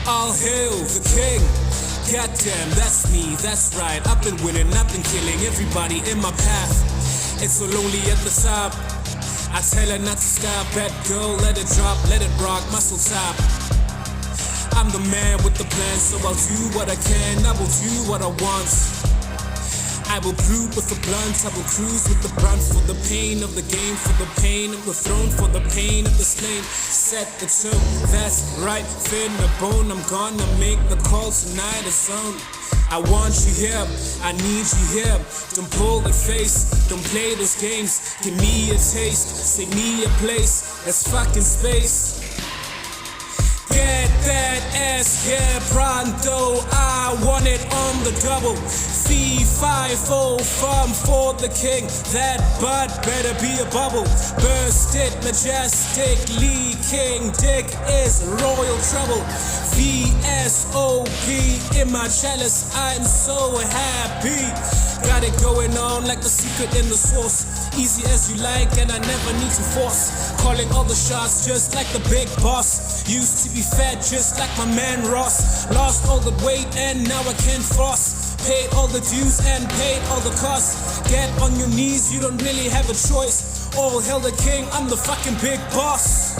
All hail the king. Goddamn, that's me, that's right. I've been winning, I've been killing everybody in my path. It's so lonely at the top. I tell her not to stop. Bad girl, let it drop, let it rock, muscle top. I'm the man with the plan, so I'll do what I can. I will do what I want. I will brood with the blunt, I will cruise with the brunt. For the pain of the game, for the pain of the throne, for the pain of the slain. Set the tone, that's right, fin the bone. I'm gonna make the call tonight, it's on. I want you here, I need you here. Don't pull the face, don't play those games. Give me a taste, take me a place. That's fucking space. Get that ass here pronto, I want it on the double. Fee, 5-0, farm for the king. That butt better be a bubble. Burst it majestically, King Dick is royal trouble. VSOP in my chalice, I'm so happy. Got it going on like the secret in the sauce. Easy as you like and I never need to force. Calling all the shots just like the big boss. Used to be fat just like my man Ross. Lost all the weight and now I can't floss. Paid all the dues and paid all the costs. Get on your knees, you don't really have a choice. All hail the king, I'm the fucking big boss.